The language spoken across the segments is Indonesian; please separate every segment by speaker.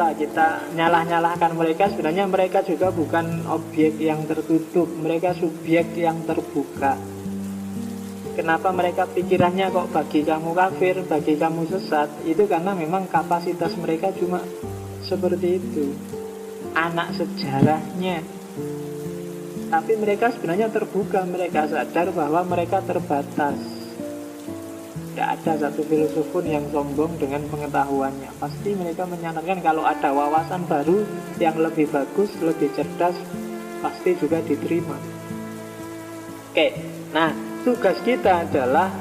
Speaker 1: kenapa kita nyalah-nyalahkan mereka? Sebenarnya mereka juga bukan objek yang tertutup, mereka subjek yang terbuka. Kenapa mereka pikirannya kok bagi kamu kafir, bagi kamu sesat? Itu karena memang kapasitas mereka cuma seperti itu, anak sejarahnya. Tapi mereka sebenarnya terbuka, mereka sadar bahwa mereka terbatas. Tidak ada satu filsuf pun yang sombong dengan pengetahuannya. Pasti mereka menyarankan kalau ada wawasan baru yang lebih bagus, lebih cerdas, pasti juga diterima. Oke, nah tugas kita adalah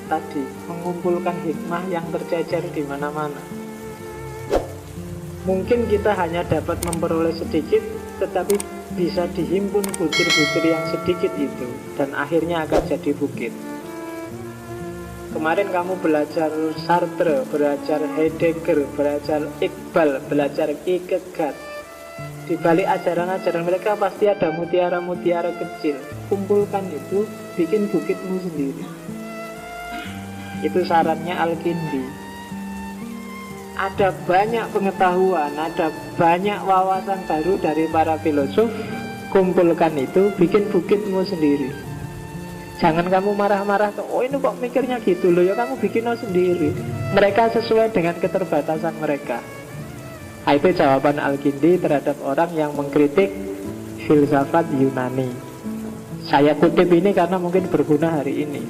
Speaker 1: tadi mengumpulkan hikmah yang tercecer di mana-mana. Mungkin kita hanya dapat memperoleh sedikit, tetapi bisa dihimpun butir-butir yang sedikit itu, dan akhirnya akan jadi bukit. Kemarin kamu belajar Sartre, belajar Heidegger, belajar Iqbal, belajar Kierkegaard. Di balik ajaran-ajaran mereka pasti ada mutiara-mutiara kecil. Kumpulkan itu, bikin bukitmu sendiri. Itu sarannya Al-Kindi. Ada banyak pengetahuan, ada banyak wawasan baru dari para filosof. Kumpulkan itu, bikin bukitmu sendiri. Jangan kamu marah-marah, oh ini kok mikirnya gitu loh, ya kamu bikin sendiri. Mereka sesuai dengan keterbatasan mereka. Nah, itu jawaban Al-Kindi terhadap orang yang mengkritik filsafat Yunani. Saya kutip ini karena mungkin berguna hari ini.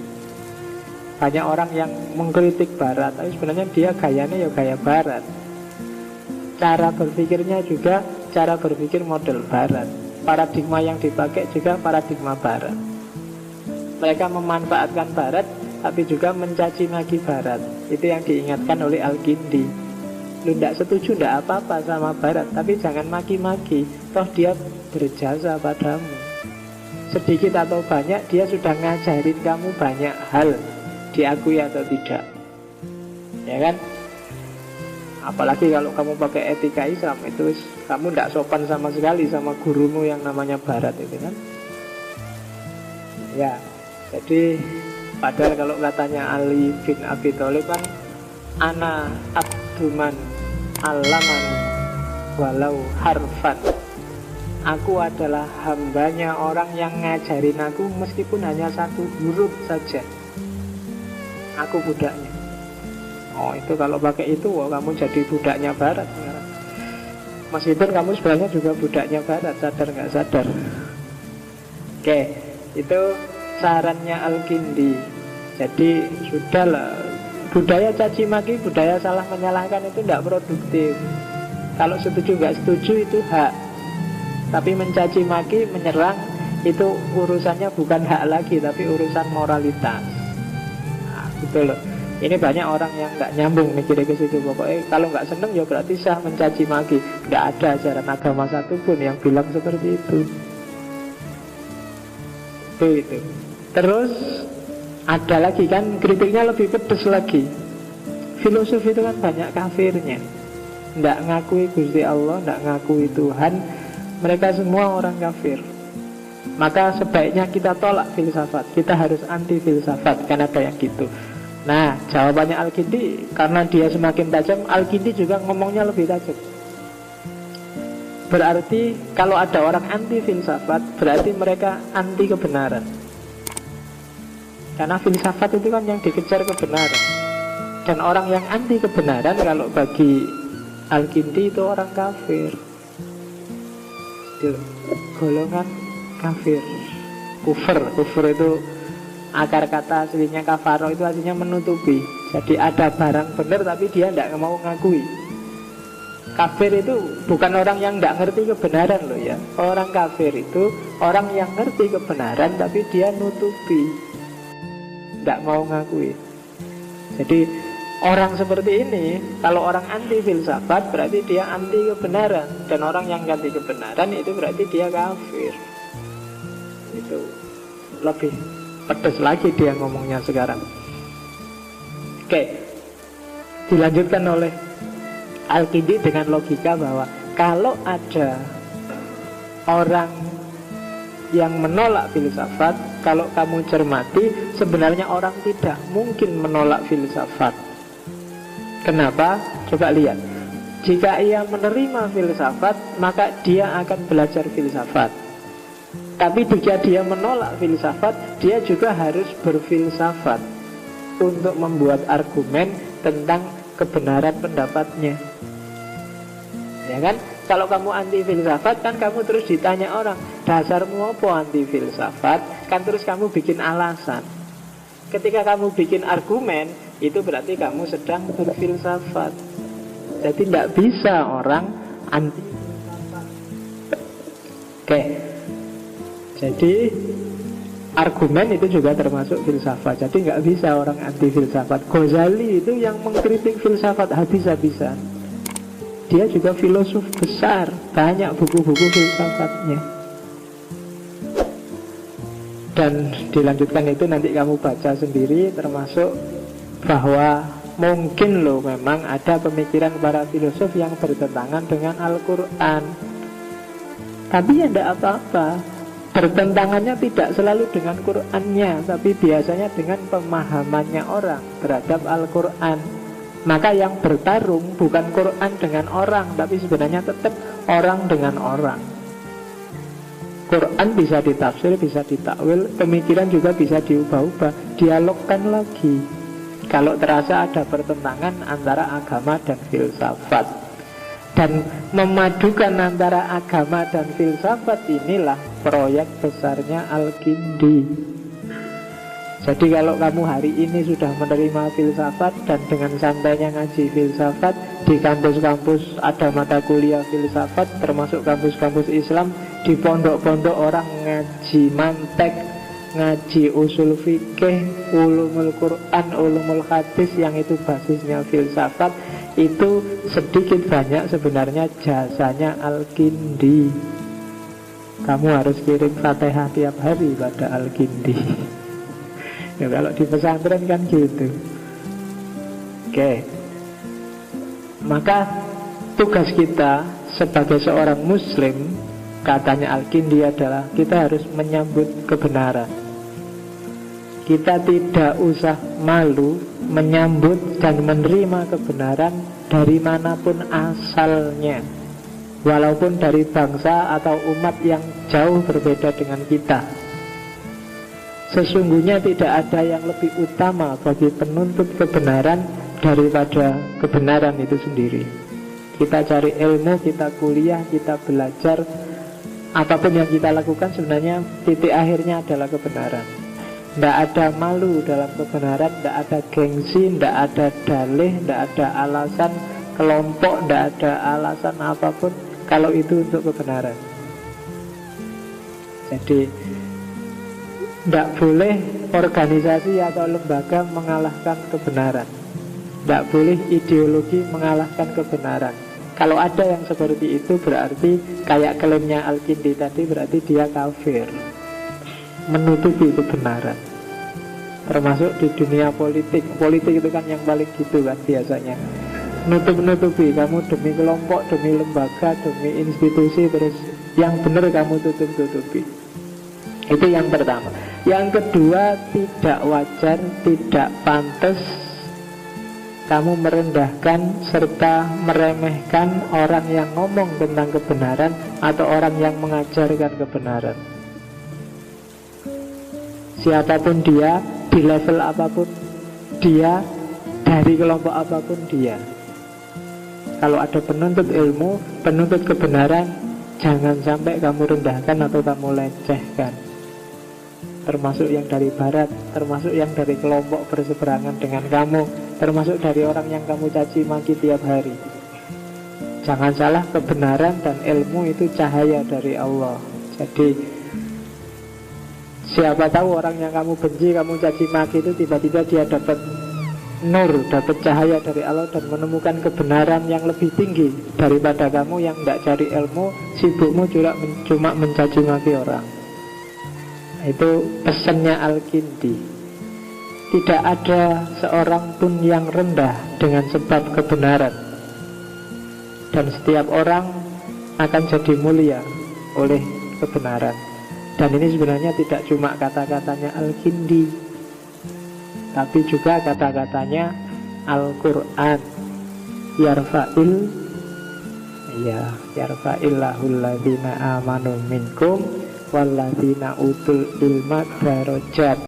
Speaker 1: Banyak orang yang mengkritik Barat, tapi sebenarnya dia gayanya ya gaya Barat. Cara berpikirnya juga cara berpikir model Barat. Paradigma yang dipakai juga paradigma Barat. Mereka memanfaatkan Barat, tapi juga mencaci maki Barat. Itu yang diingatkan oleh Al-Kindi. Lu tidak setuju, tidak apa-apa sama Barat, tapi jangan maki-maki. Toh dia berjasa padamu. Sedikit atau banyak, dia sudah ngajarin kamu banyak hal. Diakui atau tidak. Ya kan? Apalagi kalau kamu pakai etika Islam, itu kamu tidak sopan sama sekali sama gurumu yang namanya Barat itu kan. Ya. Jadi padahal kalau katanya Ali bin Abi Thalib kan, ana abduman alamani walau harfan. Aku adalah hambanya orang yang ngajarin aku meskipun hanya satu huruf saja. Aku budaknya. Oh itu kalau pakai itu, wah kamu jadi budaknya Barat sekarang. Meskipun kamu sebenarnya juga budaknya Barat, sadar nggak sadar. Oke, itu sarannya Al-Kindi. Jadi sudahlah, budaya caci maki, budaya salah menyalahkan itu tidak produktif. Kalau setuju nggak setuju itu hak, tapi mencaci maki, menyerang itu urusannya bukan hak lagi, tapi urusan moralitas. Nah, gitu loh. Ini banyak orang yang nggak nyambung mikirnya ke situ. Pokoknya kalau nggak seneng ya berarti sah mencaci maki. Nggak ada ajaran agama satupun yang bilang seperti itu. Itu. Terus ada lagi kan kritiknya lebih pedes lagi. Filosof itu kan banyak kafirnya. Tidak ngakui Gusti Allah, tidak ngakui Tuhan. Mereka semua orang kafir. Maka sebaiknya kita tolak filsafat. Kita harus anti filsafat. Kan ada yang gitu. Nah jawabannya Al-Kindi, karena dia semakin tajam, Al-Kindi juga ngomongnya lebih tajam. Berarti kalau ada orang anti filsafat, berarti mereka anti kebenaran. Karena filsafat itu kan yang dikejar kebenaran. Dan orang yang anti kebenaran, kalau bagi Al-Kindi itu orang kafir. Itu golongan kafir. Kufur itu akar kata aslinya kafaro, itu artinya menutupi. Jadi ada barang benar tapi dia tidak mau ngakui. Kafir itu bukan orang yang tidak ngerti kebenaran loh ya. Orang kafir itu orang yang ngerti kebenaran tapi dia nutupi, tidak mau ngakui. Jadi orang seperti ini, kalau orang anti filsafat berarti dia anti kebenaran. Dan orang yang anti kebenaran itu berarti dia kafir. Itu lebih pedas lagi dia ngomongnya sekarang. Oke, dilanjutkan oleh Al-Kindi dengan logika bahwa kalau ada orang yang menolak filsafat, kalau kamu cermati, sebenarnya orang tidak mungkin menolak filsafat. Kenapa? Coba lihat. Jika ia menerima filsafat, maka dia akan belajar filsafat. Tapi jika dia menolak filsafat, dia juga harus berfilsafat untuk membuat argumen tentang kebenaran pendapatnya. Ya kan? Kalau kamu anti filsafat, kan kamu terus ditanya orang, dasarmu apa anti filsafat? Kan terus kamu bikin alasan. Ketika kamu bikin argumen, itu berarti kamu sedang berfilsafat. Jadi tidak bisa orang anti filsafat. Oke. Jadi argumen itu juga termasuk filsafat. Jadi nggak bisa orang anti filsafat. Ghazali itu yang mengkritik filsafat habis-habisan. Dia juga filosof besar, banyak buku-buku filsafatnya. Dan dilanjutkan itu nanti kamu baca sendiri, termasuk bahwa mungkin loh memang ada pemikiran para filosof yang bertentangan dengan Al-Quran. Tapi ya tidak apa-apa. Bertentangannya tidak selalu dengan Qurannya, tapi biasanya dengan pemahamannya orang terhadap Al-Quran. Maka yang bertarung bukan Quran dengan orang, tapi sebenarnya tetap orang dengan orang. Quran bisa ditafsir, bisa ditakwil, pemikiran juga bisa diubah-ubah, dialogkan lagi. Kalau terasa ada pertentangan antara agama dan filsafat. Dan memadukan antara agama dan filsafat inilah proyek besarnya Al-Kindi. Jadi kalau kamu hari ini sudah menerima filsafat dan dengan santainya ngaji filsafat, di kampus-kampus ada mata kuliah filsafat, termasuk kampus-kampus Islam, di pondok-pondok orang ngaji mantek, ngaji usul fikih, ulumul Quran, ulumul hadis yang itu basisnya filsafat, itu sedikit banyak sebenarnya jasanya Al-Kindi. Kamu harus kirim Fatihah tiap hari pada Al-Kindi. Ya kalau di pesantren kan gitu. Oke. Maka tugas kita sebagai seorang muslim, katanya Al-Kindi adalah kita harus menyambut kebenaran. Kita tidak usah malu menyambut dan menerima kebenaran dari manapun asalnya, walaupun dari bangsa atau umat yang jauh berbeda dengan kita. Sesungguhnya tidak ada yang lebih utama bagi penuntut kebenaran daripada kebenaran itu sendiri. Kita cari ilmu, kita kuliah, kita belajar, apapun yang kita lakukan sebenarnya titik akhirnya adalah kebenaran. Tidak ada malu dalam kebenaran, tidak ada gengsi, tidak ada dalih, tidak ada alasan kelompok, tidak ada alasan apapun kalau itu untuk kebenaran. Jadi tidak boleh organisasi atau lembaga mengalahkan kebenaran. Tidak boleh ideologi mengalahkan kebenaran. Kalau ada yang seperti itu berarti kayak klaimnya Al-Kindi tadi, berarti dia kafir, menutupi kebenaran. Termasuk di dunia politik. Politik itu kan yang paling gitu kan biasanya, nutup-nutupi. Kamu demi kelompok, demi lembaga, demi institusi, terus yang benar kamu tutup-tutupi. Itu yang pertama. Yang kedua, tidak wajar, tidak pantas kamu merendahkan serta meremehkan orang yang ngomong tentang kebenaran atau orang yang mengajarkan kebenaran. Siapapun dia, di level apapun dia, dari kelompok apapun dia. Kalau ada penuntut ilmu, penuntut kebenaran, jangan sampai kamu rendahkan atau kamu lecehkan. Termasuk yang dari barat, termasuk yang dari kelompok berseberangan dengan kamu, termasuk dari orang yang kamu caci maki tiap hari. Jangan salah, kebenaran dan ilmu itu cahaya dari Allah. Jadi siapa tahu orang yang kamu benci, kamu caci maki itu tiba-tiba dia dapat nur, dapat cahaya dari Allah dan menemukan kebenaran yang lebih tinggi daripada kamu yang tidak cari ilmu, sibukmu cuma mencaci maki orang. Itu pesannya Al-Kindi. Tidak ada seorang pun yang rendah dengan sebab kebenaran, dan setiap orang akan jadi mulia oleh kebenaran. Dan ini sebenarnya tidak cuma kata-katanya Al-Kindi, tapi juga kata-katanya Al-Quran. Yarfa'il Ya, yarfa'illahul ladzina amanu minkum walladzina utul ilma darajat.